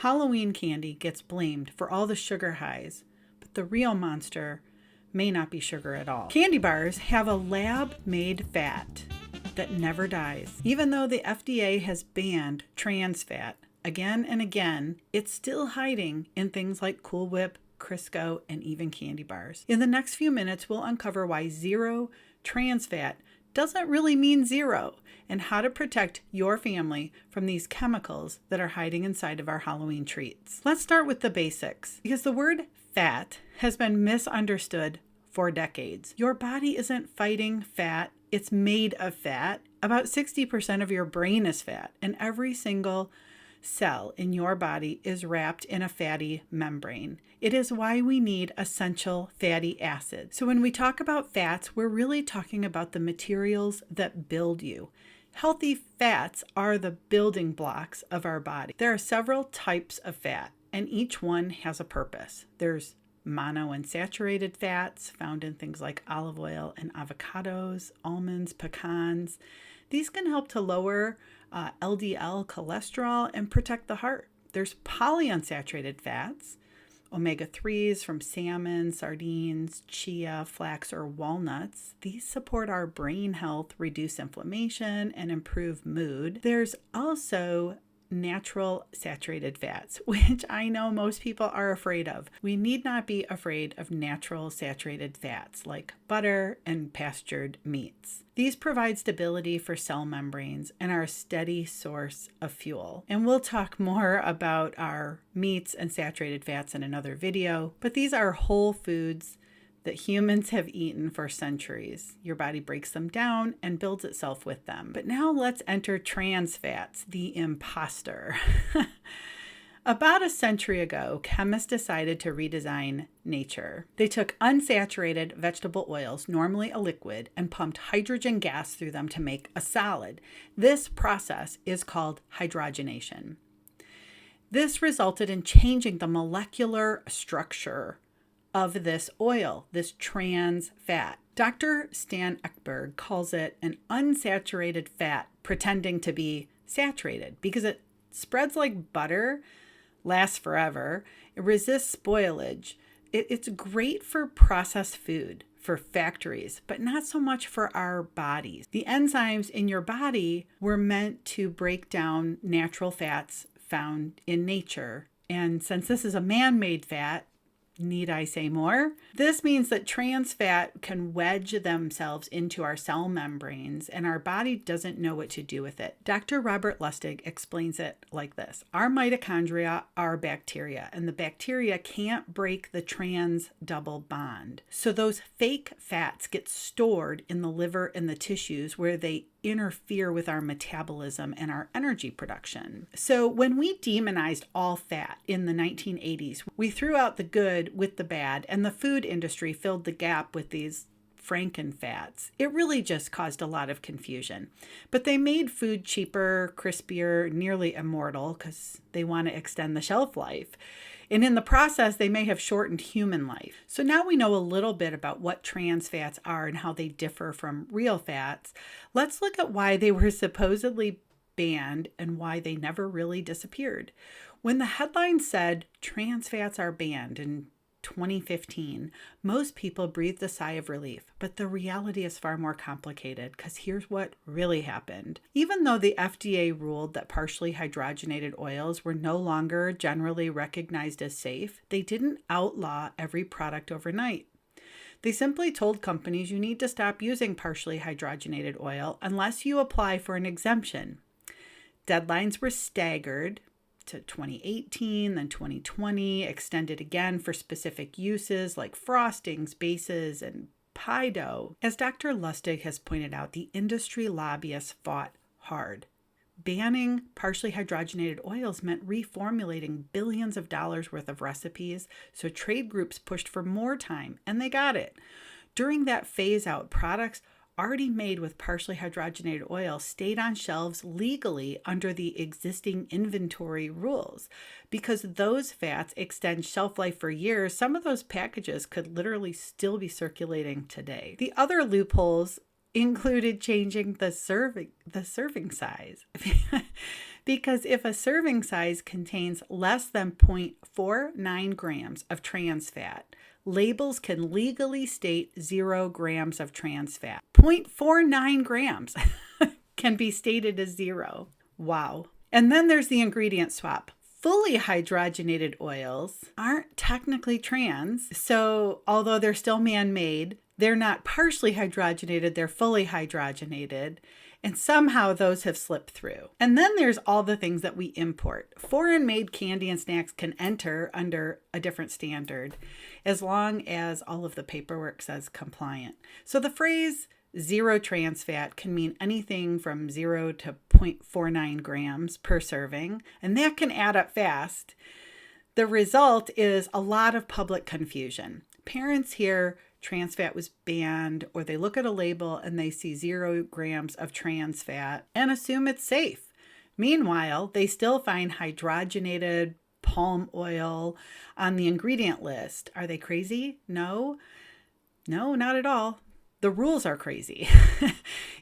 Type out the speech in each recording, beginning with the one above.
Halloween candy gets blamed for all the sugar highs, but the real monster may not be sugar at all. Candy bars have a lab-made fat that never dies. Even though the FDA has banned trans fat again and again, it's still hiding in things like Cool Whip, Crisco, and even candy bars. In the next few minutes, we'll uncover why zero trans fat doesn't really mean zero, and how to protect your family from these chemicals that are hiding inside of our Halloween treats. Let's start with the basics, because the word fat has been misunderstood for decades. Your body isn't fighting fat, it's made of fat. About 60% of your brain is fat, and every single cell in your body is wrapped in a fatty membrane. It is why we need essential fatty acids. So when we talk about fats, we're really talking about the materials that build you. Healthy fats are the building blocks of our body. There are several types of fat, and each one has a purpose. There's monounsaturated fats found in things like olive oil and avocados, almonds, pecans. These can help to lower LDL cholesterol and protect the heart. There's polyunsaturated fats, omega-3s from salmon, sardines, chia, flax, or walnuts. These support our brain health, reduce inflammation, and improve mood. There's also natural saturated fats, which I know most people are afraid of. We need not be afraid of natural saturated fats like butter and pastured meats. These provide stability for cell membranes and are a steady source of fuel. And we'll talk more about our meats and saturated fats in another video, but these are whole foods that humans have eaten for centuries. Your body breaks them down and builds itself with them. But now let's enter trans fats, the imposter. About a century ago, chemists decided to redesign nature. They took unsaturated vegetable oils, normally a liquid, and pumped hydrogen gas through them to make a solid. This process is called hydrogenation. This resulted in changing the molecular structure of this oil, this trans fat. Dr. Stan Ekberg calls it an unsaturated fat pretending to be saturated because it spreads like butter, lasts forever, it resists spoilage. It's great for processed food, for factories, but not so much for our bodies. The enzymes in your body were meant to break down natural fats found in nature. And since this is a man-made fat, need I say more? This means that trans fat can wedge themselves into our cell membranes and our body doesn't know what to do with it. Dr. Robert Lustig explains it like this. Our mitochondria are bacteria, and the bacteria can't break the trans double bond. So those fake fats get stored in the liver and the tissues where they interfere with our metabolism and our energy production. So when we demonized all fat in the 1980s, we threw out the good with the bad, and the food industry filled the gap with these frankenfats. It really just caused a lot of confusion. But they made food cheaper, crispier, nearly immortal because they want to extend the shelf life. And in the process, they may have shortened human life. So now we know a little bit about what trans fats are and how they differ from real fats. Let's look at why they were supposedly banned and why they never really disappeared. When the headline said trans fats are banned in 2015, most people breathed a sigh of relief, but the reality is far more complicated because here's what really happened. Even though the FDA ruled that partially hydrogenated oils were no longer generally recognized as safe, they didn't outlaw every product overnight. They simply told companies you need to stop using partially hydrogenated oil unless you apply for an exemption. Deadlines were staggered to 2018, then 2020, extended again for specific uses like frostings, bases, and pie dough. As Dr. Lustig has pointed out, the industry lobbyists fought hard. Banning partially hydrogenated oils meant reformulating billions of dollars worth of recipes, so trade groups pushed for more time, and they got it. During that phase out, products already made with partially hydrogenated oil stayed on shelves legally under the existing inventory rules. Because those fats extend shelf life for years, some of those packages could literally still be circulating today. The other loopholes included changing the serving size. Because if a serving size contains less than 0.49 grams of trans fat, labels can legally state 0 grams of trans fat. 0.49 grams can be stated as 0. Wow. And then there's the ingredient swap. Fully hydrogenated oils aren't technically trans, so although they're still man-made, they're not partially hydrogenated, they're fully hydrogenated. And somehow those have slipped through. And then there's all the things that we import. Foreign-made candy and snacks can enter under a different standard as long as all of the paperwork says compliant. So the phrase 0 trans fat can mean anything from 0 to 0.49 grams per serving, and that can add up fast. The result is a lot of public confusion. Parents hear trans fat was banned, or they look at a label and they see 0 grams of trans fat and assume it's safe. Meanwhile, they still find hydrogenated palm oil on the ingredient list. Are they crazy? No, not at all. The rules are crazy.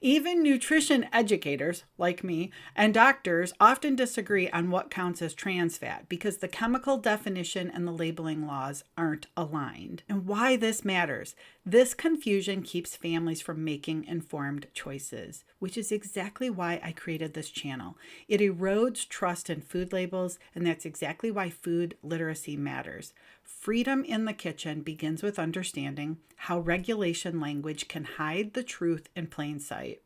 Even nutrition educators like me and doctors often disagree on what counts as trans fat because the chemical definition and the labeling laws aren't aligned. And why this matters. This confusion keeps families from making informed choices, which is exactly why I created this channel. It erodes trust in food labels, and that's exactly why food literacy matters. Freedom in the kitchen begins with understanding how regulation language can hide the truth in plain sight.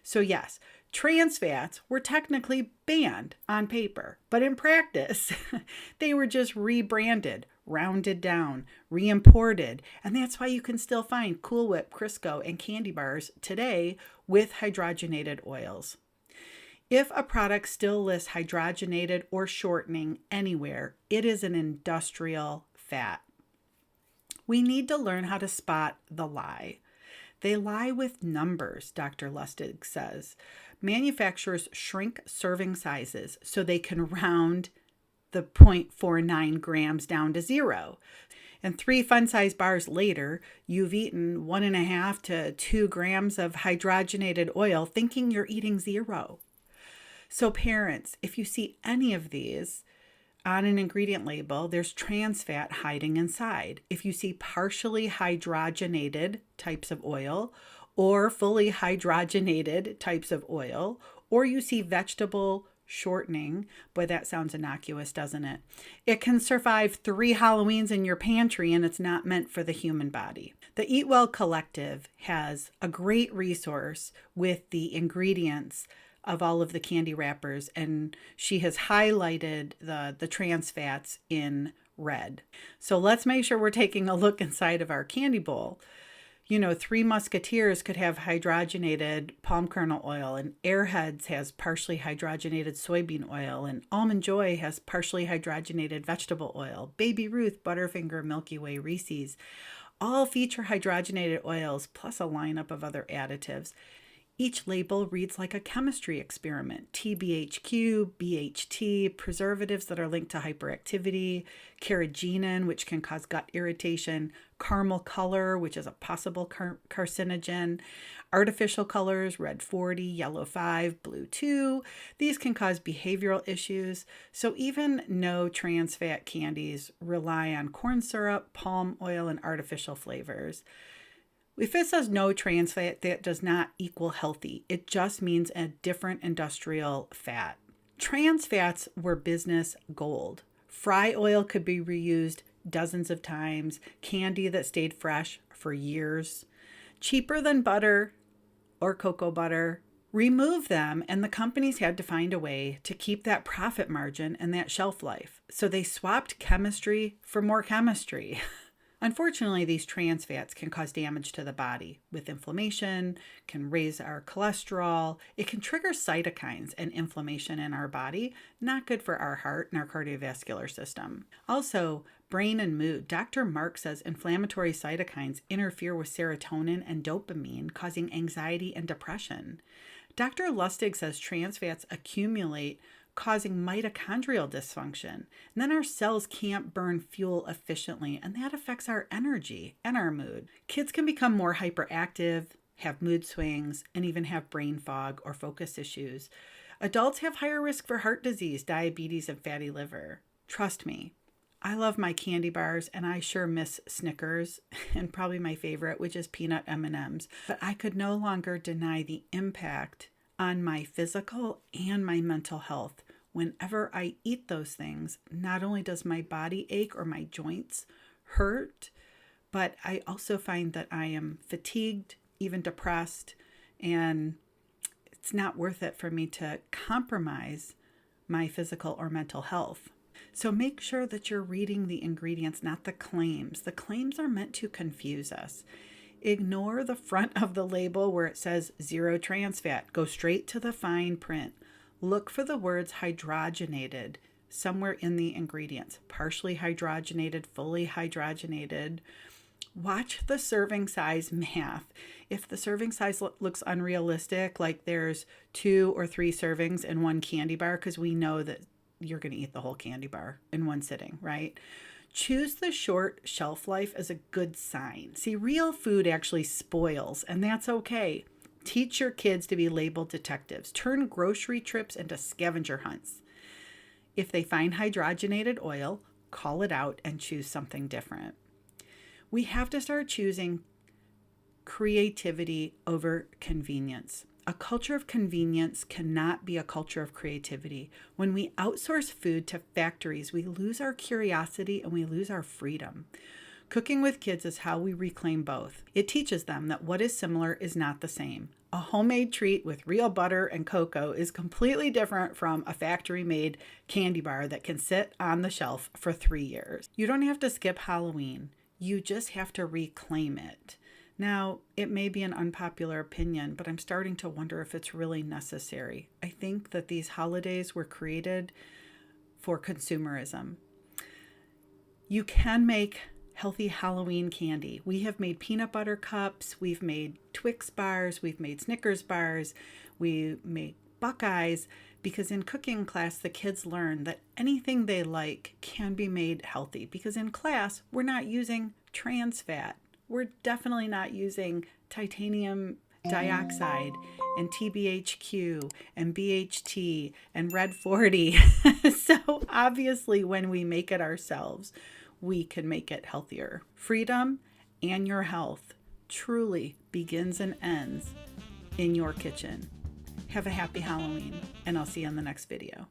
So yes, trans fats were technically banned on paper, but in practice, they were just rebranded, rounded down, re-imported, and that's why you can still find Cool Whip, Crisco, and candy bars today with hydrogenated oils. If a product still lists hydrogenated or shortening anywhere, it is an industrial fat. We need to learn how to spot the lie. They lie with numbers, Dr. Lustig says. Manufacturers shrink serving sizes so they can round the 0.49 grams down to 0. And 3 fun-size bars later, you've eaten 1.5 to 2 grams of hydrogenated oil thinking you're eating 0. So parents, if you see any of these on an ingredient label, there's trans fat hiding inside. If you see partially hydrogenated types of oil or fully hydrogenated types of oil, or you see vegetable shortening, boy, that sounds innocuous, doesn't it? It can survive 3 Halloweens in your pantry and it's not meant for the human body. The Eat Well Collective has a great resource with the ingredients of all of the candy wrappers, and she has highlighted the trans fats in red. So let's make sure we're taking a look inside of our candy bowl. You know, 3 Musketeers could have hydrogenated palm kernel oil, and Airheads has partially hydrogenated soybean oil, and Almond Joy has partially hydrogenated vegetable oil. Baby Ruth, Butterfinger, Milky Way, Reese's all feature hydrogenated oils plus a lineup of other additives. Each label reads like a chemistry experiment. TBHQ, BHT, preservatives that are linked to hyperactivity, carrageenan, which can cause gut irritation, caramel color, which is a possible carcinogen, artificial colors, red 40, yellow 5, blue 2. These can cause behavioral issues. So even no trans fat candies rely on corn syrup, palm oil, and artificial flavors. If it says no trans fat, that does not equal healthy. It just means a different industrial fat. Trans fats were business gold. Fry oil could be reused dozens of times. Candy that stayed fresh for years. Cheaper than butter or cocoa butter. Remove them, and the companies had to find a way to keep that profit margin and that shelf life. So they swapped chemistry for more chemistry. Unfortunately, these trans fats can cause damage to the body with inflammation, can raise our cholesterol. It can trigger cytokines and inflammation in our body, not good for our heart and our cardiovascular system. Also, brain and mood. Dr. Mark says inflammatory cytokines interfere with serotonin and dopamine, causing anxiety and depression. Dr. Lustig says trans fats accumulate, causing mitochondrial dysfunction. And then our cells can't burn fuel efficiently, and that affects our energy and our mood. Kids can become more hyperactive, have mood swings, and even have brain fog or focus issues. Adults have higher risk for heart disease, diabetes, and fatty liver. Trust me, I love my candy bars, and I sure miss Snickers, and probably my favorite, which is peanut M&Ms. But I could no longer deny the impact on my physical and my mental health. Whenever I eat those things, not only does my body ache or my joints hurt, but I also find that I am fatigued, even depressed, and it's not worth it for me to compromise my physical or mental health. So make sure that you're reading the ingredients, not the claims. The claims are meant to confuse us. Ignore the front of the label where it says 0 trans fat. Go straight to the fine print. Look for the words hydrogenated somewhere in the ingredients. Partially hydrogenated, fully hydrogenated. Watch the serving size math. If the serving size looks unrealistic, like there's 2 or 3 servings in one candy bar, because we know that you're going to eat the whole candy bar in one sitting, right? Choose the short shelf life as a good sign. See, real food actually spoils, and that's okay. Teach your kids to be labeled detectives. Turn grocery trips into scavenger hunts. If they find hydrogenated oil, call it out and choose something different. We have to start choosing creativity over convenience. A culture of convenience cannot be a culture of creativity. When we outsource food to factories, we lose our curiosity and we lose our freedom. Cooking with kids is how we reclaim both. It teaches them that what is similar is not the same. A homemade treat with real butter and cocoa is completely different from a factory-made candy bar that can sit on the shelf for 3 years. You don't have to skip Halloween. You just have to reclaim it. Now, it may be an unpopular opinion, but I'm starting to wonder if it's really necessary. I think that these holidays were created for consumerism. You can make healthy Halloween candy. We have made peanut butter cups, we've made Twix bars, we've made Snickers bars, we made Buckeyes, because in cooking class, the kids learn that anything they like can be made healthy, because in class, we're not using trans fat. We're definitely not using titanium dioxide and TBHQ and BHT and Red 40. So obviously when we make it ourselves, we can make it healthier. Freedom and your health truly begins and ends in your kitchen. Have a happy Halloween, and I'll see you on the next video.